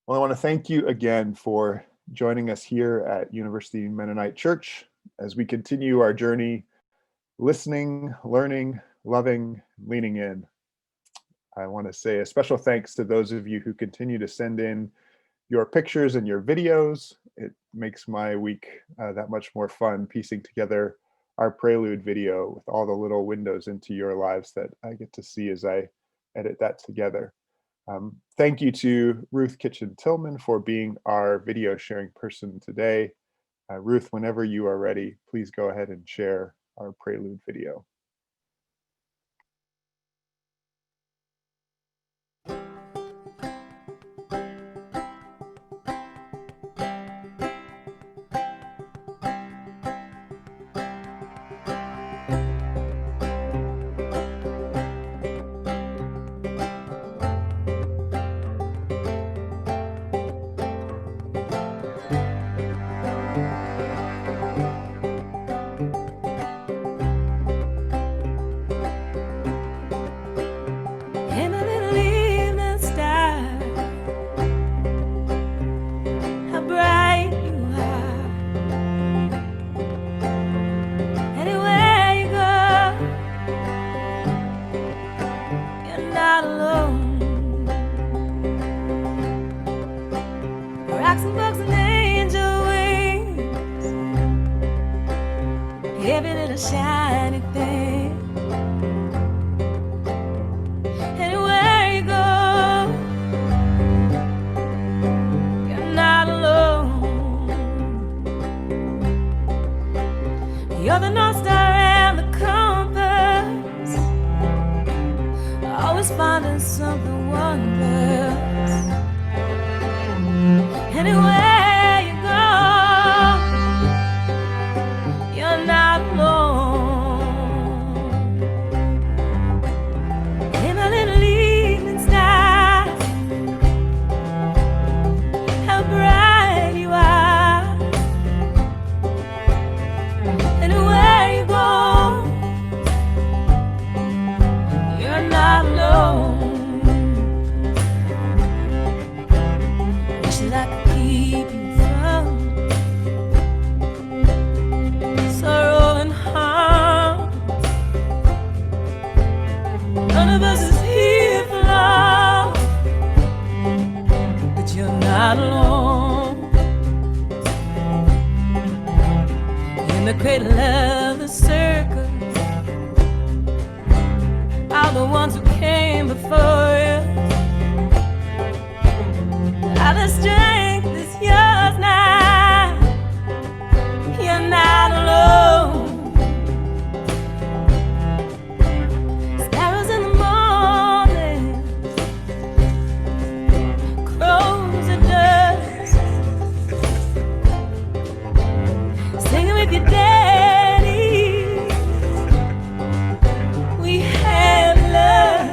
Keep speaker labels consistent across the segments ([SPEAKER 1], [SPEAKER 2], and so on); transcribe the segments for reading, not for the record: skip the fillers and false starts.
[SPEAKER 1] Well, I want to thank you again for joining us here at University Mennonite Church as we continue our journey listening, learning, loving, leaning in. I want to say a special thanks to those of you who continue to send in your pictures and your videos. It makes my week that much more fun piecing together our prelude video with all the little windows into your lives that I get to see as I edit that together. Thank you to Ruth Kitchen Tillman for being our video sharing person today. Ruth, whenever you are ready, please go ahead and share our prelude video.
[SPEAKER 2] Shiny thing. Anywhere you go, you're not alone. You're the North Star and the compass, always finding something wondrous. Anywhere you go, you're not alone. The cradle of the circle, all the ones who came before you, all the strength is yours now. You're not alone. Sparrows in the morning, crows at dusk, singing with your daddy. We have love.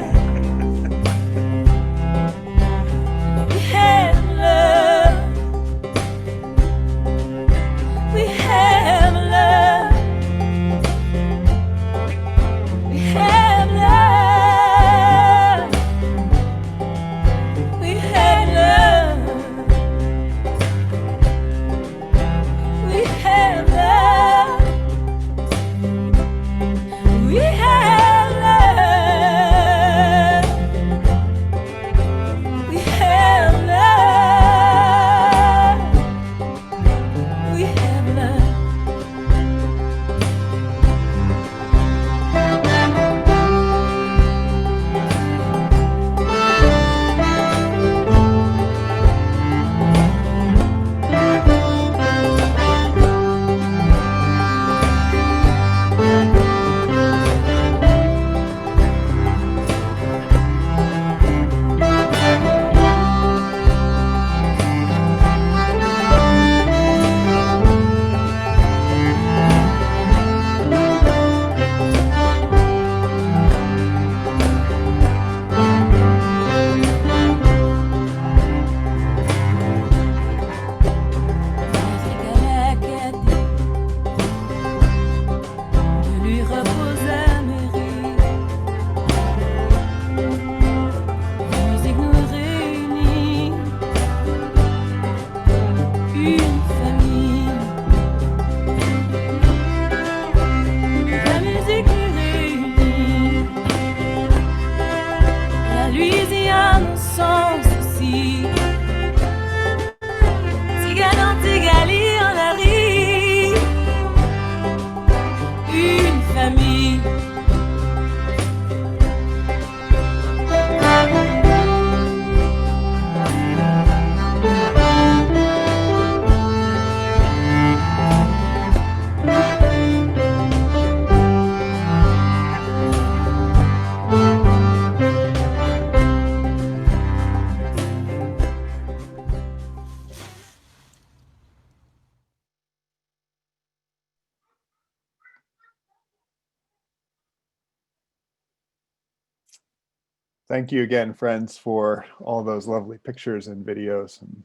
[SPEAKER 1] Thank you again, friends, for all those lovely pictures and videos. And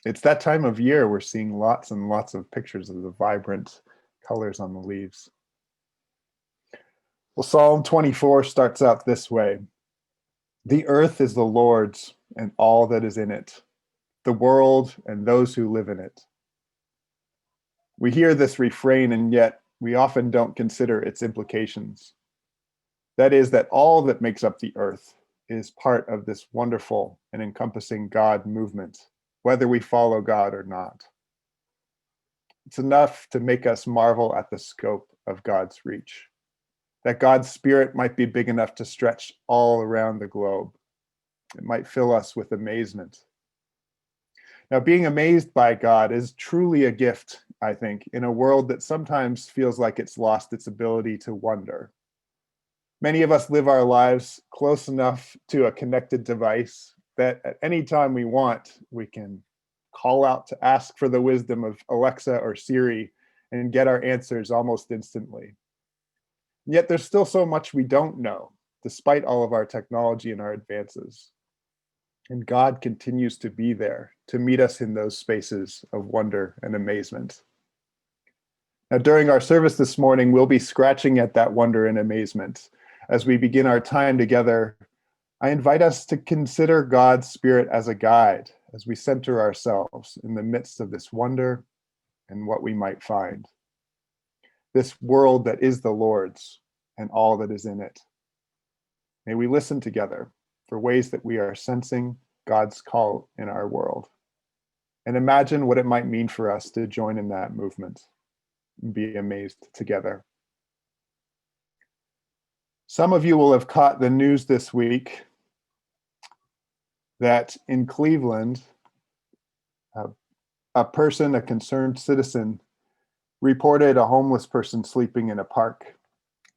[SPEAKER 1] it's that time of year we're seeing lots and lots of pictures of the vibrant colors on the leaves. Well, Psalm 24 starts out this way. The earth is the Lord's and all that is in it, the world and those who live in it. We hear this refrain, and yet we often don't consider its implications. That is, that all that makes up the earth is part of this wonderful and encompassing God movement, whether we follow God or not. It's enough to make us marvel at the scope of God's reach, that God's Spirit might be big enough to stretch all around the globe. It might fill us with amazement. Now, being amazed by God is truly a gift, I think, in a world that sometimes feels like it's lost its ability to wonder. Many of us live our lives close enough to a connected device that at any time we want, we can call out to ask for the wisdom of Alexa or Siri and get our answers almost instantly. Yet there's still so much we don't know, despite all of our technology and our advances. And God continues to be there to meet us in those spaces of wonder and amazement. Now, during our service this morning, we'll be scratching at that wonder and amazement. As we begin our time together, I invite us to consider God's Spirit as a guide as we center ourselves in the midst of this wonder and what we might find. This world that is the Lord's and all that is in it. May we listen together for ways that we are sensing God's call in our world, and imagine what it might mean for us to join in that movement and be amazed together. Some of you will have caught the news this week that in Cleveland, a concerned citizen, reported a homeless person sleeping in a park,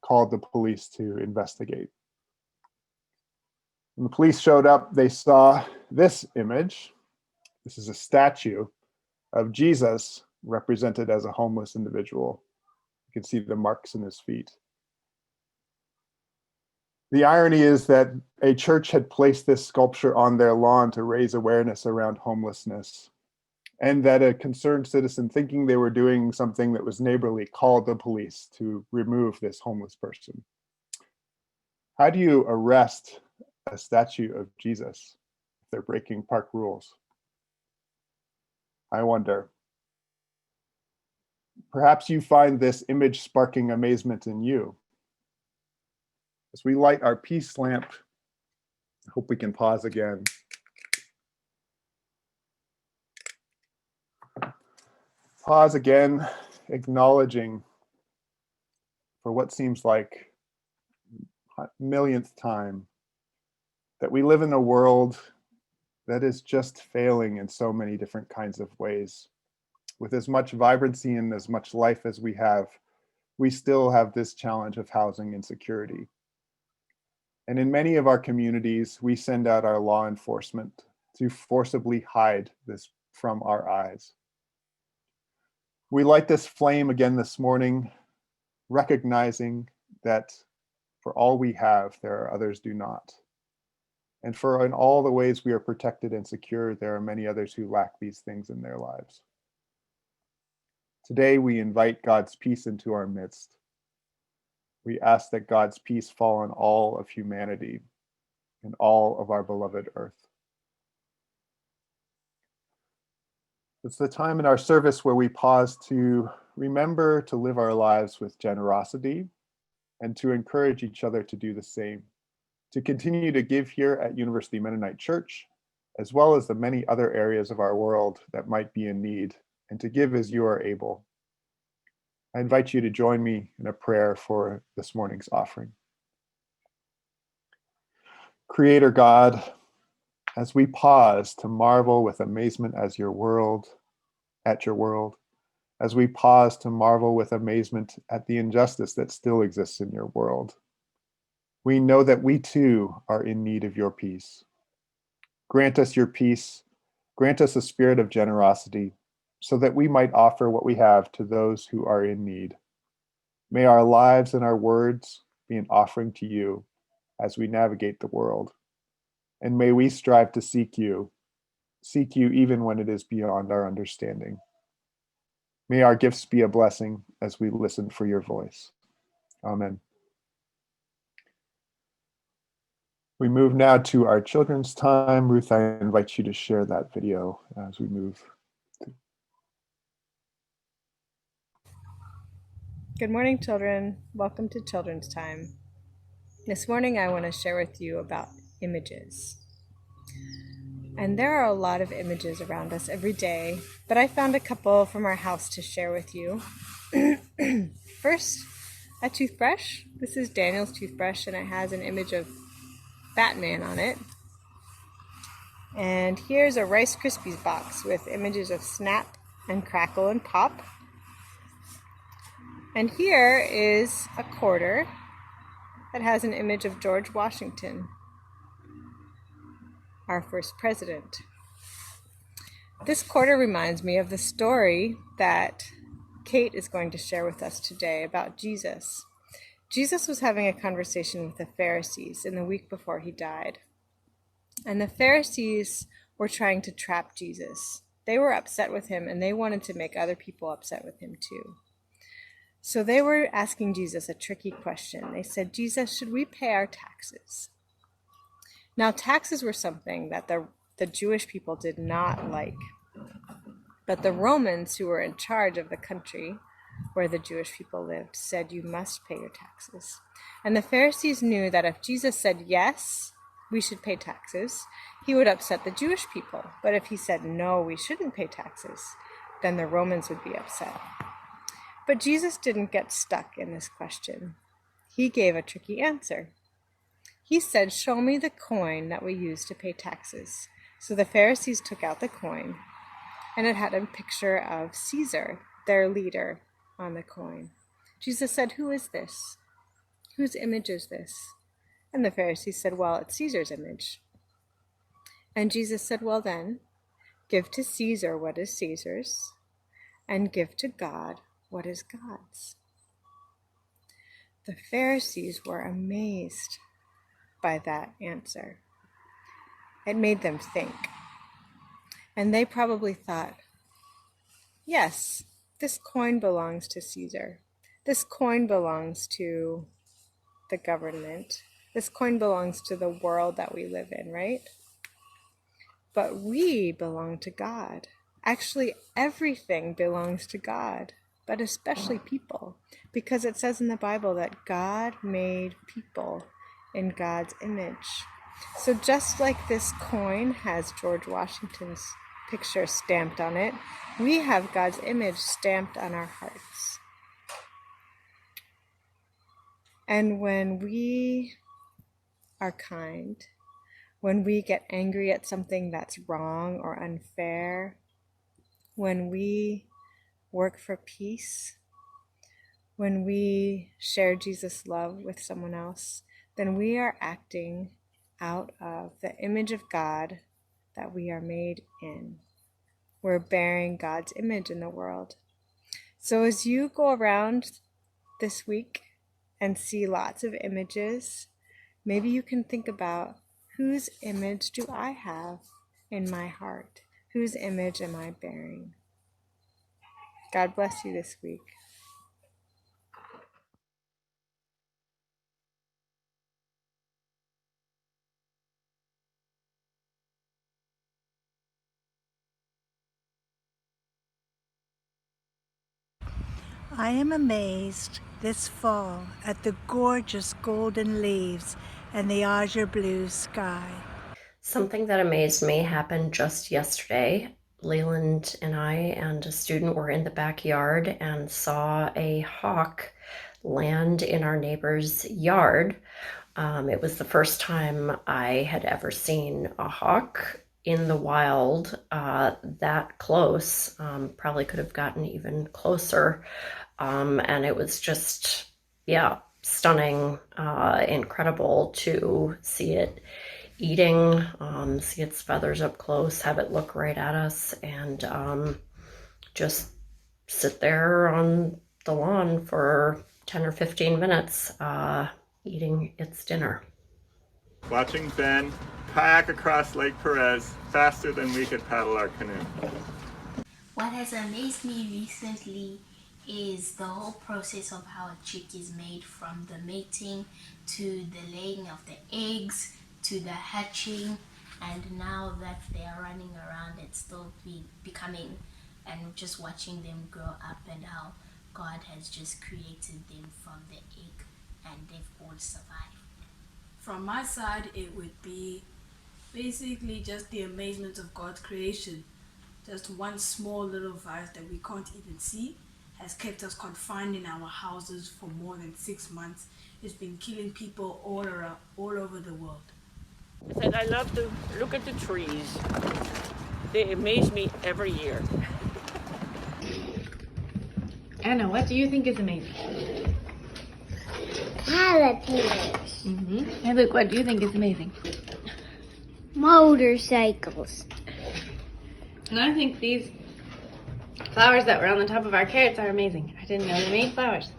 [SPEAKER 1] called the police to investigate. When the police showed up, they saw this image. This is a statue of Jesus represented as a homeless individual. You can see the marks in his feet. The irony is that a church had placed this sculpture on their lawn to raise awareness around homelessness, and that a concerned citizen, thinking they were doing something that was neighborly, called the police to remove this homeless person. How do you arrest a statue of Jesus if they're breaking park rules? I wonder. Perhaps you find this image sparking amazement in you. As we light our peace lamp, I hope we can pause again. Pause again, acknowledging for what seems like millionth time that we live in a world that is just failing in so many different kinds of ways. With as much vibrancy and as much life as we have, we still have this challenge of housing insecurity. And in many of our communities, we send out our law enforcement to forcibly hide this from our eyes. We light this flame again this morning, recognizing that for all we have, there are others do not. And for in all the ways we are protected and secure, there are many others who lack these things in their lives. Today, we invite God's peace into our midst. We ask that God's peace fall on all of humanity and all of our beloved earth. It's the time in our service where we pause to remember to live our lives with generosity and to encourage each other to do the same, to continue to give here at University Mennonite Church, as well as the many other areas of our world that might be in need, and to give as you are able. I invite you to join me in a prayer for this morning's offering. Creator God, as we pause to marvel with amazement at your world, as we pause to marvel with amazement at the injustice that still exists in your world, we know that we too are in need of your peace. Grant us your peace, grant us a spirit of generosity, so that we might offer what we have to those who are in need. May our lives and our words be an offering to you, as we navigate the world. And may we strive to seek you even when it is beyond our understanding. May our gifts be a blessing as we listen for your voice. Amen. We move now to our children's time. Ruth, I invite you to share that video as we move.
[SPEAKER 3] Good morning, children. Welcome to Children's Time. This morning I want to share with you about images. And there are a lot of images around us every day, but I found a couple from our house to share with you. First, a toothbrush. This is Daniel's toothbrush, and it has an image of Batman on it. And here's a Rice Krispies box with images of Snap and Crackle and Pop. And here is a quarter that has an image of George Washington, our first president. This quarter reminds me of the story that Kate is going to share with us today about Jesus. Jesus was having a conversation with the Pharisees in the week before he died. And the Pharisees were trying to trap Jesus. They were upset with him, and they wanted to make other people upset with him too. So they were asking Jesus a tricky question. They said, Jesus, should we pay our taxes? Now, taxes were something that the Jewish people did not like. But the Romans, who were in charge of the country where the Jewish people lived, said, you must pay your taxes. And the Pharisees knew that if Jesus said, yes, we should pay taxes, he would upset the Jewish people. But if he said, no, we shouldn't pay taxes, then the Romans would be upset. But Jesus didn't get stuck in this question. He gave a tricky answer. He said, show me the coin that we use to pay taxes. So the Pharisees took out the coin, and it had a picture of Caesar, their leader, on the coin. Jesus said, who is this? Whose image is this? And the Pharisees said, well, it's Caesar's image. And Jesus said, well then, give to Caesar what is Caesar's, and give to God what is God's. The Pharisees were amazed by that answer. It made them think. And they probably thought, yes, this coin belongs to Caesar. This coin belongs to the government. This coin belongs to the world that we live in, right? But we belong to God. Actually, everything belongs to God, but especially people, because it says in the Bible that God made people in God's image. So just like this coin has George Washington's picture stamped on it, we have God's image stamped on our hearts. And when we are kind, when we get angry at something that's wrong or unfair, when we work for peace, when we share Jesus' love with someone else, then we are acting out of the image of God that we are made in. We're bearing God's image in the world. So as you go around this week and see lots of images, maybe you can think about, whose image do I have in my heart? Whose image am I bearing? God bless you this week.
[SPEAKER 4] I am amazed this fall at the gorgeous golden leaves and the azure blue sky.
[SPEAKER 5] Something that amazed me happened just yesterday. Leland and I and a student were in the backyard and saw a hawk land in our neighbor's yard. It was the first time I had ever seen a hawk in the wild that close. Probably could have gotten even closer. And it was just, stunning, incredible to see it eating, see its feathers up close, have it look right at us, and just sit there on the lawn for 10 or 15 minutes eating its dinner.
[SPEAKER 6] watching Ben kayak across Lake Perez faster than we could paddle our canoe.
[SPEAKER 7] What has amazed me recently is the whole process of how a chick is made, from the mating to the laying of the eggs to the hatching, and now that they are running around and still becoming, and just watching them grow up, and how God has just created them from the egg and they've all survived.
[SPEAKER 8] From my side, it would be basically just the amazement of God's creation. Just one small little virus that we can't even see has kept us confined in our houses for more than 6 months. It's been killing people all over the world.
[SPEAKER 9] I said I love to look at the trees. They amaze me every year.
[SPEAKER 10] Anna, what do you think is amazing?
[SPEAKER 11] Caterpillars.
[SPEAKER 10] Hey Luke, what do you think is amazing?
[SPEAKER 11] Motorcycles.
[SPEAKER 10] And I think these flowers that were on the top of our carrots are amazing. I didn't know they made flowers.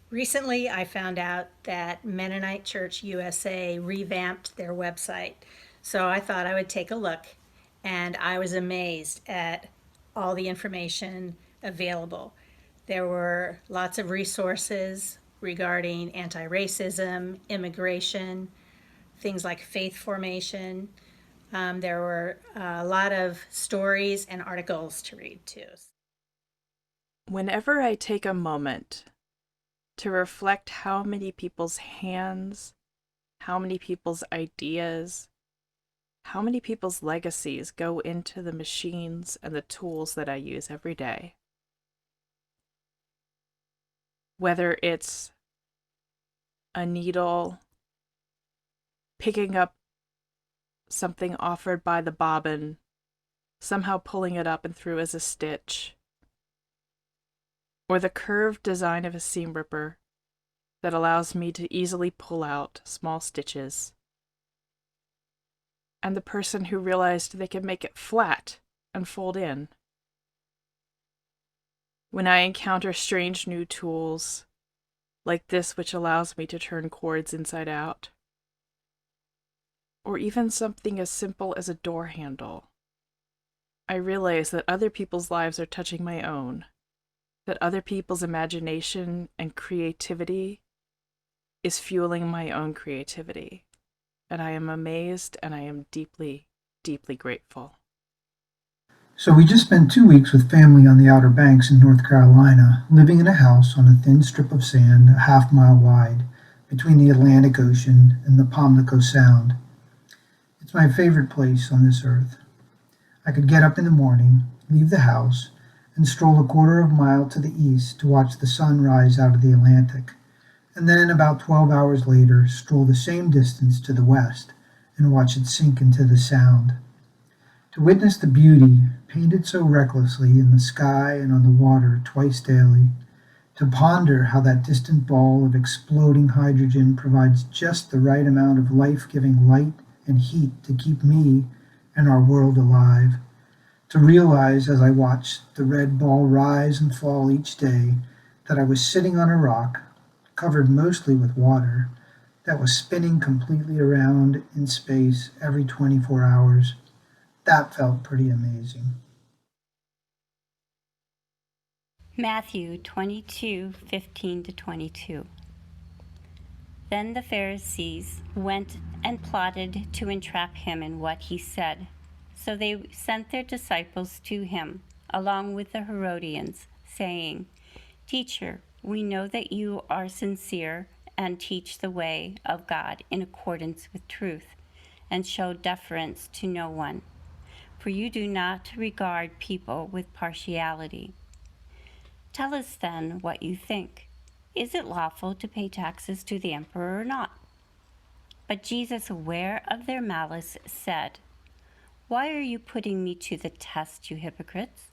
[SPEAKER 12] Recently, I found out that Mennonite Church USA revamped their website. So I thought I would take a look, and I was amazed at all the information available. There were lots of resources regarding anti-racism, immigration, things like faith formation. There were a lot of stories and articles to read too.
[SPEAKER 13] Whenever I take a moment to reflect how many people's hands, how many people's ideas, how many people's legacies go into the machines and the tools that I use every day, whether it's a needle, picking up something offered by the bobbin, somehow pulling it up and through as a stitch, or the curved design of a seam ripper that allows me to easily pull out small stitches, and the person who realized they could make it flat and fold in. When I encounter strange new tools, like this which allows me to turn cords inside out, or even something as simple as a door handle, I realize that other people's lives are touching my own, that other people's imagination and creativity is fueling my own creativity, and I am amazed and I am deeply, deeply grateful.
[SPEAKER 14] So we just spent 2 weeks with family on the Outer Banks in North Carolina, living in a house on a thin strip of sand a half-mile wide between the Atlantic Ocean and the Pamlico Sound. It's my favorite place on this earth. I could get up in the morning, leave the house, and stroll a quarter of a mile to the east to watch the sun rise out of the Atlantic, and then about 12 hours later stroll the same distance to the west and watch it sink into the Sound. To witness the beauty painted so recklessly in the sky and on the water twice daily, to ponder how that distant ball of exploding hydrogen provides just the right amount of life-giving light and heat to keep me and our world alive, to realize as I watched the red ball rise and fall each day that I was sitting on a rock, covered mostly with water, that was spinning completely around in space every 24 hours. That felt pretty amazing.
[SPEAKER 15] Matthew 22:15-22. Then the Pharisees went and plotted to entrap him in what he said. So they sent their disciples to him, along with the Herodians, saying, "Teacher, we know that you are sincere and teach the way of God in accordance with truth, and show deference to no one. For you do not regard people with partiality. Tell us then what you think. Is it lawful to pay taxes to the emperor or not?" But Jesus, aware of their malice, said, "Why are you putting me to the test, you hypocrites?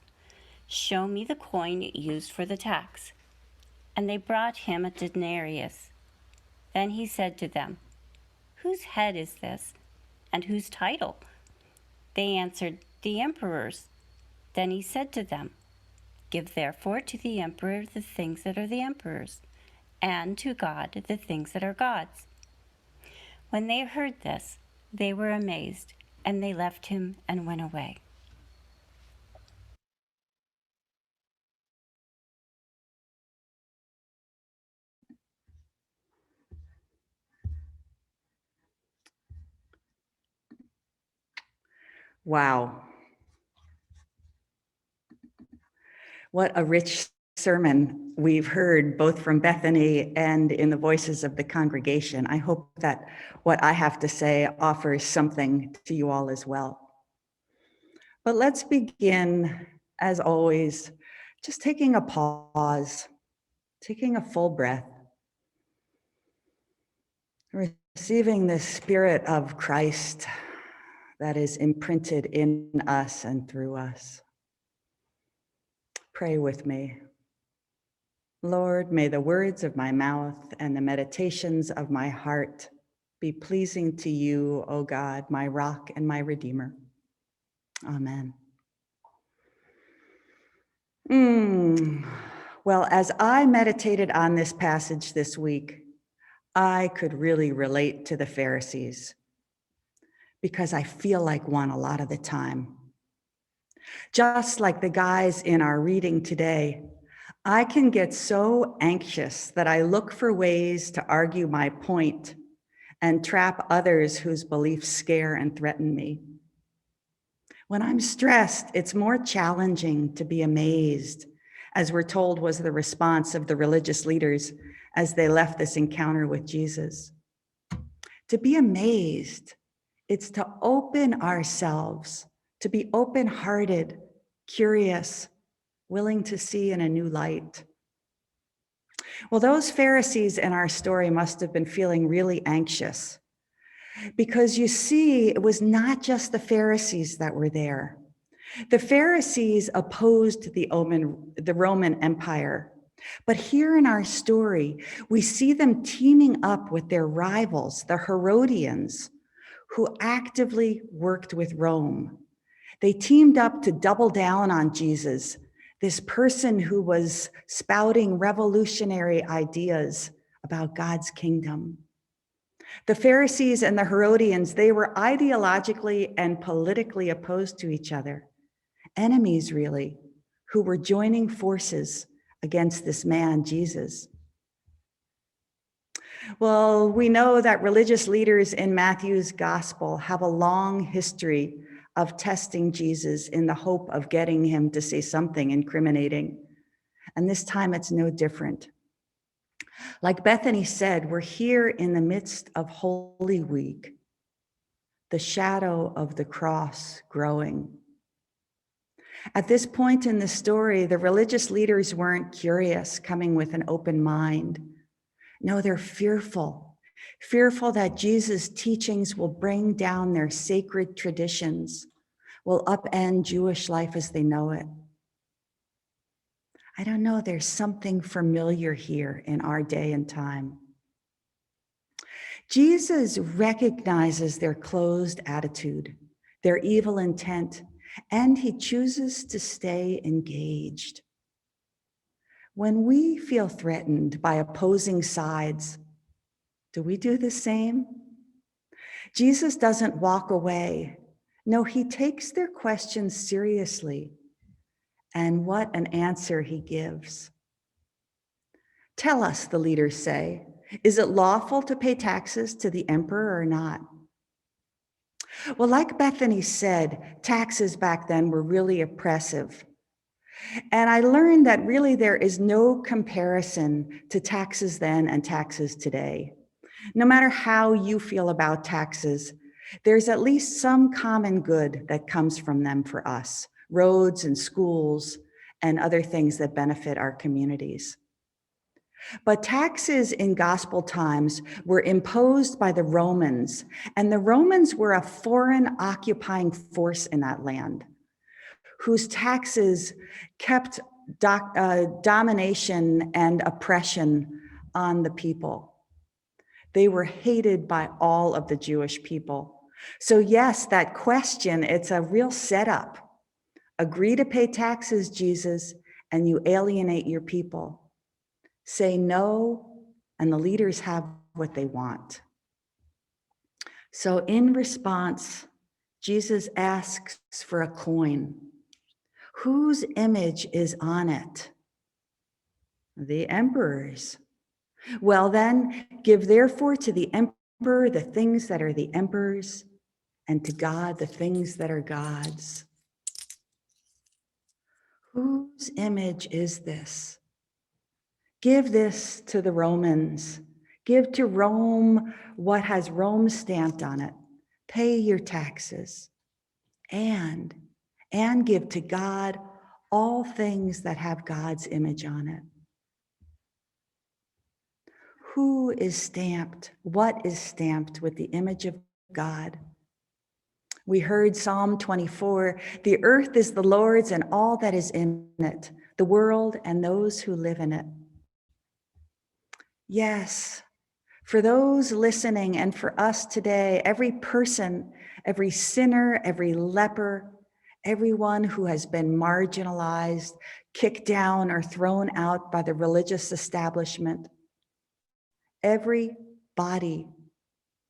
[SPEAKER 15] Show me the coin used for the tax." And they brought him a denarius. Then he said to them, "Whose head is this, and whose title?" They answered, "The emperor's." Then he said to them, "Give therefore to the emperor the things that are the emperor's, and to God the things that are God's." When they heard this, they were amazed, and they left him and went away.
[SPEAKER 16] Wow. What a rich sermon we've heard, both from Bethany and in the voices of the congregation. I hope that what I have to say offers something to you all as well. But let's begin, as always, just taking a pause, taking a full breath, receiving the Spirit of Christ that is imprinted in us and through us. Pray with me. Lord, may the words of my mouth and the meditations of my heart be pleasing to you, O God, my rock and my redeemer. Amen. Well, as I meditated on this passage this week, I could really relate to the Pharisees because I feel like one a lot of the time. Just like the guys in our reading today, I can get so anxious that I look for ways to argue my point and trap others whose beliefs scare and threaten me. When I'm stressed, it's more challenging to be amazed, as we're told was the response of the religious leaders as they left this encounter with Jesus. To be amazed, it's to open ourselves, to be open-hearted, curious, willing to see in a new light. Well, those Pharisees in our story must have been feeling really anxious because you see, it was not just the Pharisees that were there. The Pharisees opposed the Roman Empire, but here in our story, we see them teaming up with their rivals, the Herodians, who actively worked with Rome. They teamed up to double down on Jesus, this person who was spouting revolutionary ideas about God's kingdom. The Pharisees and the Herodians, they were ideologically and politically opposed to each other, enemies really, who were joining forces against this man, Jesus. Well, we know that religious leaders in Matthew's gospel have a long history of testing Jesus in the hope of getting him to say something incriminating. And this time it's no different. Like Bethany said, we're here in the midst of Holy Week, the shadow of the cross growing. At this point in the story, the religious leaders weren't curious, coming with an open mind. No, they're fearful that Jesus' teachings will bring down their sacred traditions, will upend Jewish life as they know it. I don't know, there's something familiar here in our day and time. Jesus recognizes their closed attitude, their evil intent, and he chooses to stay engaged. When we feel threatened by opposing sides, do we do the same? Jesus doesn't walk away. No, he takes their questions seriously. And what an answer he gives. Tell us, the leaders say, is it lawful to pay taxes to the emperor or not? Well, like Bethany said, taxes back then were really oppressive. And I learned that really there is no comparison to taxes then and taxes today. No matter how you feel about taxes, there's at least some common good that comes from them for us, roads and schools and other things that benefit our communities. But taxes in gospel times were imposed by the Romans, and the Romans were a foreign occupying force in that land, whose taxes kept domination and oppression on the people. They were hated by all of the Jewish people. So yes, that question, it's a real setup. Agree to pay taxes, Jesus, and you alienate your people. Say no, and the leaders have what they want. So in response, Jesus asks for a coin. Whose image is on it? The emperor's. Well then, give therefore to the emperor the things that are the emperor's, and to God the things that are God's. Whose image is this? Give this to the Romans. Give to Rome what has Rome stamped on it. Pay your taxes. And give to God all things that have God's image on it. Who is stamped? What is stamped with the image of God? We heard Psalm 24, the earth is the Lord's and all that is in it, the world and those who live in it. Yes, for those listening and for us today, every person, every sinner, every leper, everyone who has been marginalized, kicked down, or thrown out by the religious establishment, every body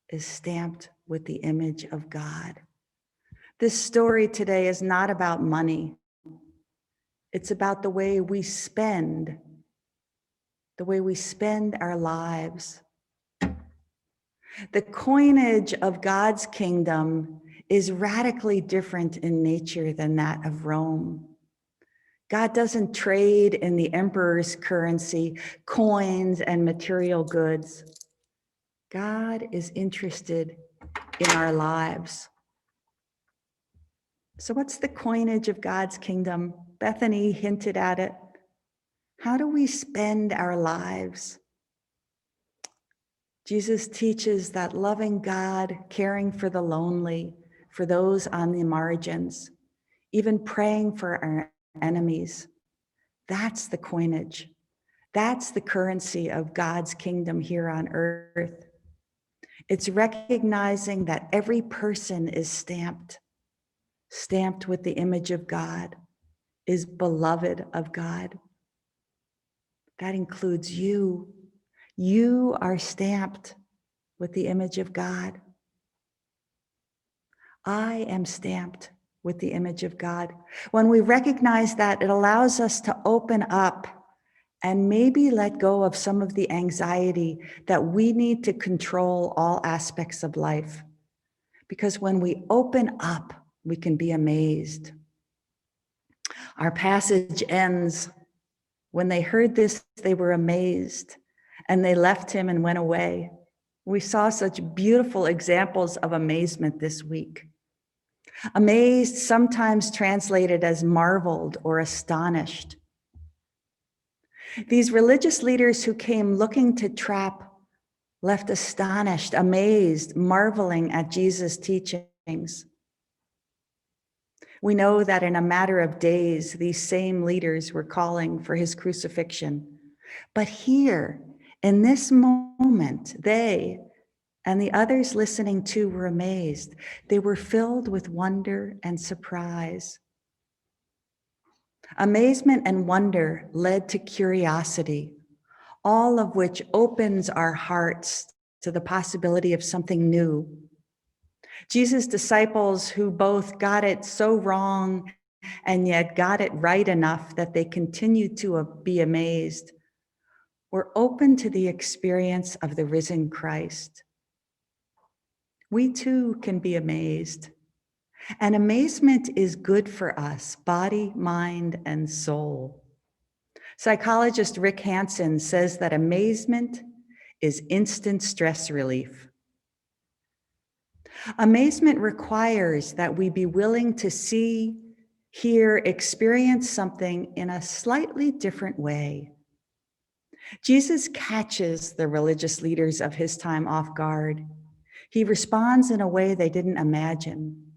[SPEAKER 16] is stamped with the image of God. This story today is not about money. It's about the way we spend our lives. The coinage of God's kingdom is radically different in nature than that of Rome. God doesn't trade in the emperor's currency, coins, and material goods. God is interested in our lives. So what's the coinage of God's kingdom? Bethany hinted at it. How do we spend our lives? Jesus teaches that loving God, caring for the lonely, for those on the margins, even praying for our enemies. That's the coinage. That's the currency of God's kingdom here on earth. It's recognizing that every person is stamped with the image of God, is beloved of God. That includes you. You are stamped with the image of God. I am stamped with the image of God. When we recognize that, it allows us to open up and maybe let go of some of the anxiety that we need to control all aspects of life. Because when we open up, we can be amazed. Our passage ends, when they heard this, they were amazed, and they left him and went away. We saw such beautiful examples of amazement this week. Amazed, sometimes translated as marveled or astonished. These religious leaders who came looking to trap left astonished, amazed, marveling at Jesus' teachings. We know that in a matter of days, these same leaders were calling for his crucifixion. But here, in this moment, they and the others listening too were amazed. They were filled with wonder and surprise. Amazement and wonder led to curiosity, all of which opens our hearts to the possibility of something new. Jesus' disciples, who both got it so wrong and yet got it right enough that they continued to be amazed, were open to the experience of the risen Christ. We too can be amazed. And amazement is good for us, body, mind, and soul. Psychologist Rick Hansen says that amazement is instant stress relief. Amazement requires that we be willing to see, hear, experience something in a slightly different way. Jesus catches the religious leaders of his time off guard. He responds in a way they didn't imagine.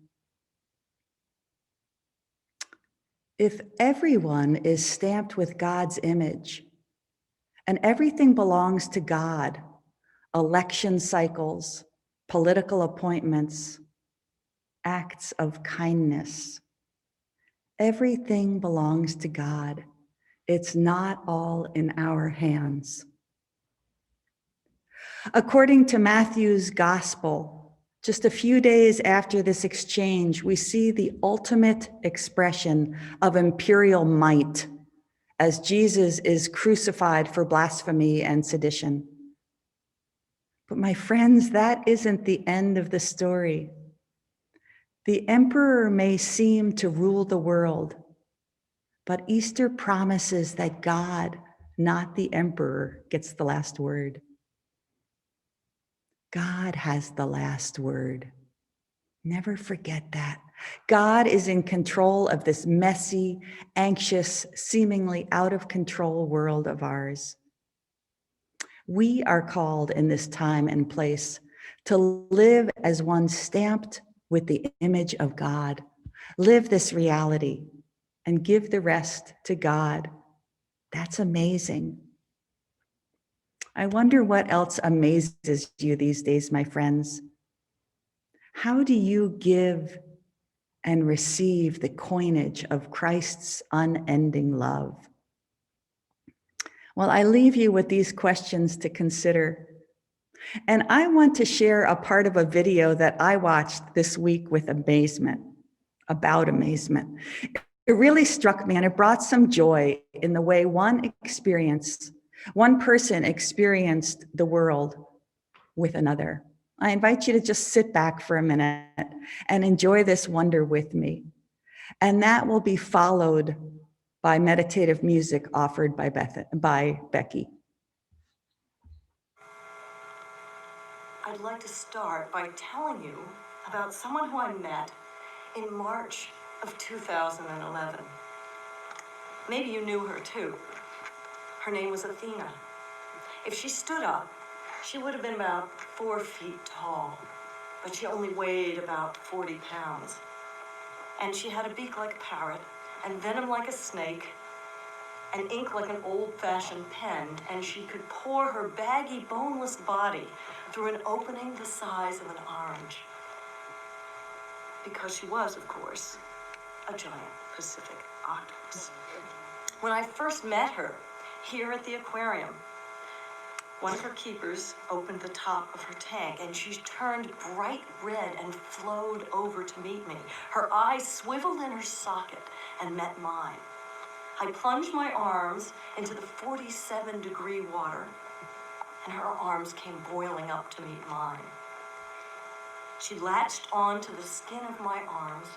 [SPEAKER 16] If everyone is stamped with God's image and everything belongs to God, election cycles, political appointments, acts of kindness, everything belongs to God. It's not all in our hands. According to Matthew's gospel, Just a few days after this exchange, we see the ultimate expression of imperial might as Jesus is crucified for blasphemy and sedition. But my friends, that isn't the end of the story. The emperor may seem to rule the world, but Easter promises that God, not the emperor, gets the last word. God has the last word. Never forget that. God is in control of this messy, anxious, seemingly out of control world of ours. We are called in this time and place to live as one stamped with the image of God. Live this reality and give the rest to God. That's amazing. I wonder what else amazes you these days, my friends. How do you give and receive the coinage of Christ's unending love? Well, I leave you with these questions to consider. And I want to share a part of a video that I watched this week with amazement, about amazement. It really struck me and it brought some joy in the way one person experienced the world with another. I invite you to just sit back for a minute and enjoy this wonder with me. And that will be followed by meditative music offered by Becky.
[SPEAKER 17] I'd like to start by telling you about someone who I met in March of 2011. Maybe you knew her too. Her name was Athena. If she stood up, she would have been about 4 feet tall, but she only weighed about 40 pounds. And she had a beak like a parrot, and venom like a snake, and ink like an old-fashioned pen, and she could pour her baggy, boneless body through an opening the size of an orange. Because she was, of course, a giant Pacific octopus. When I first met her here at the aquarium, one of her keepers opened the top of her tank, and she turned bright red and flowed over to meet me. Her eyes swiveled in her socket and met mine. I plunged my arms into the 47-degree water, and her arms came boiling up to meet mine. She latched onto the skin of my arms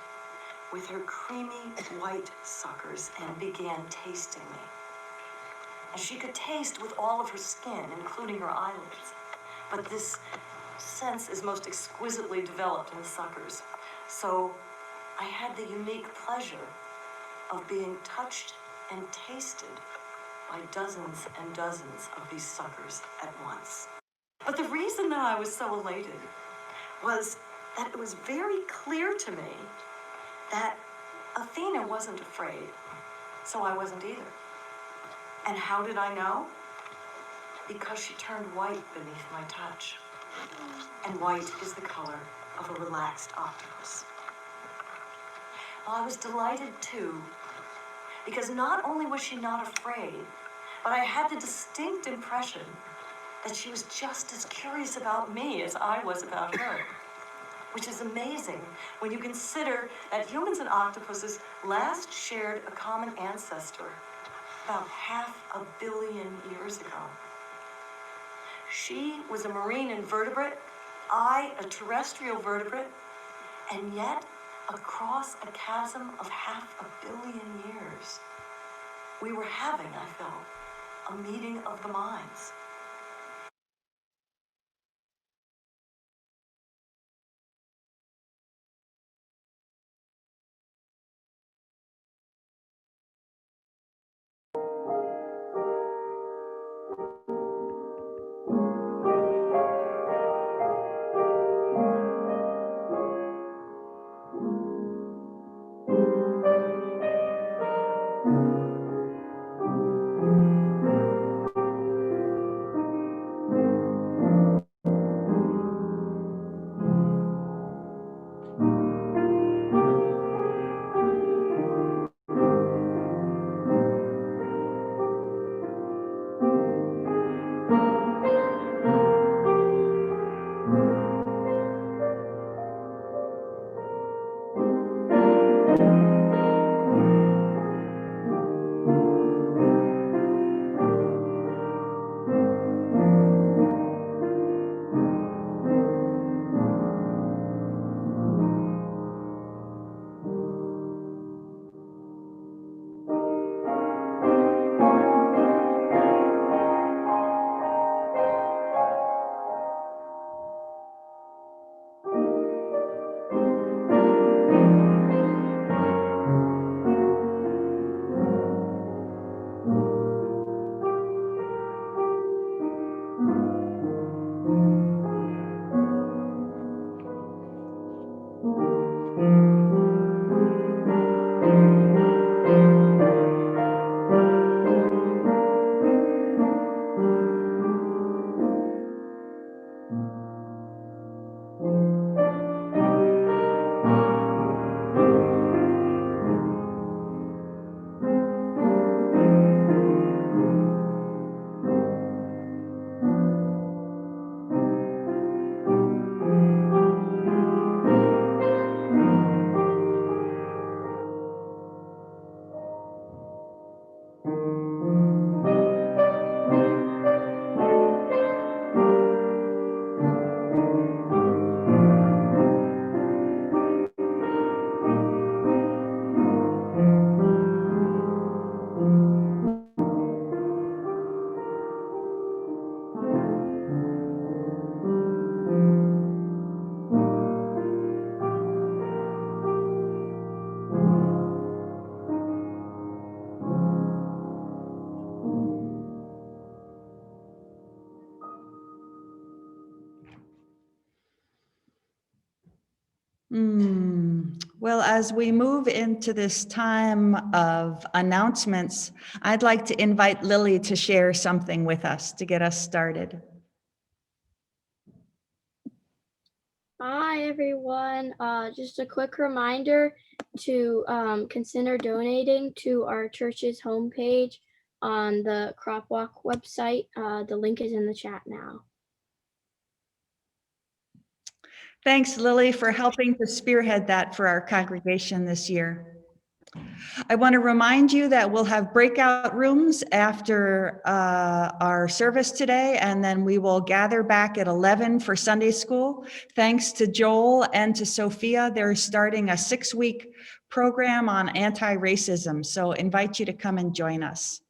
[SPEAKER 17] with her creamy white suckers and began tasting me. And she could taste with all of her skin, including her eyelids. But this sense is most exquisitely developed in the suckers. So I had the unique pleasure of being touched and tasted by dozens and dozens of these suckers at once. But the reason that I was so elated was that it was very clear to me that Athena wasn't afraid, so I wasn't either. And how did I know? Because she turned white beneath my touch. And white is the color of a relaxed octopus. Well, I was delighted too, because not only was she not afraid, but I had the distinct impression that she was just as curious about me as I was about her. Which is amazing when you consider that humans and octopuses last shared a common ancestor about 500 million years ago. She was a marine invertebrate, I a terrestrial vertebrate, and yet across a chasm of 500 million years, we were having, I felt, a meeting of the minds.
[SPEAKER 16] Well, as we move into this time of announcements, I'd like to invite Lily to share something with us to get us started.
[SPEAKER 11] Hi everyone, just a quick reminder to consider donating to our church's homepage on the Crop Walk website. The link is in the chat now.
[SPEAKER 16] Thanks, Lily, for helping to spearhead that for our congregation this year. I want to remind you that we'll have breakout rooms after our service today, and then we will gather back at 11 for Sunday school. Thanks to Joel and to Sophia, they're starting a 6-week program on anti-racism, so invite you to come and join us.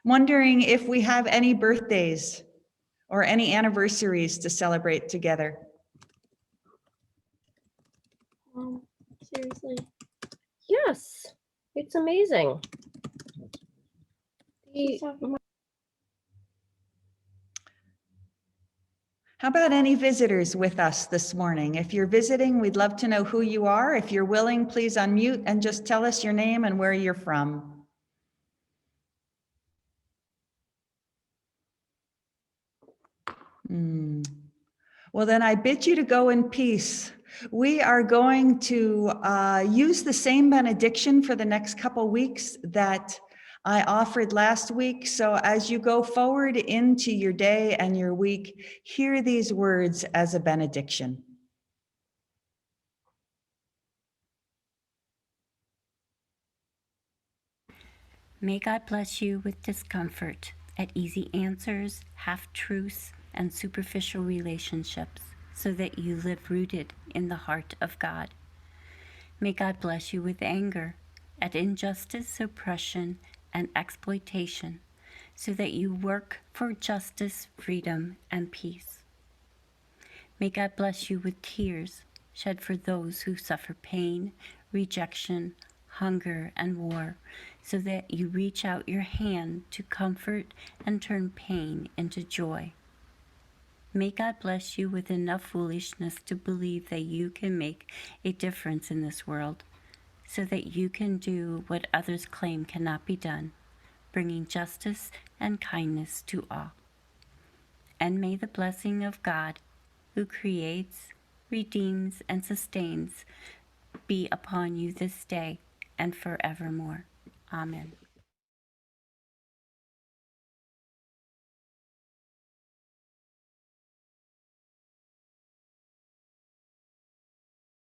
[SPEAKER 16] Wondering if we have any birthdays or any anniversaries to celebrate together.
[SPEAKER 11] Seriously.
[SPEAKER 18] Yes, it's amazing.
[SPEAKER 16] How about any visitors with us this morning? If you're visiting, we'd love to know who you are. If you're willing, please unmute and just tell us your name and where you're from. Well, then I bid you to go in peace. We are going to use the same benediction for the next couple weeks that I offered last week. So as you go forward into your day and your week, hear these words as a benediction.
[SPEAKER 15] May God bless you with discomfort at easy answers, half-truths, and superficial relationships, so that you live rooted in the heart of God. May God bless you with anger at injustice, oppression, and exploitation, so that you work for justice, freedom, and peace. May God bless you with tears shed for those who suffer pain, rejection, hunger, and war, so that you reach out your hand to comfort and turn pain into joy. May God bless you with enough foolishness to believe that you can make a difference in this world, so that you can do what others claim cannot be done, bringing justice and kindness to all. And may the blessing of God, who creates, redeems, and sustains, be upon you this day and forevermore. Amen.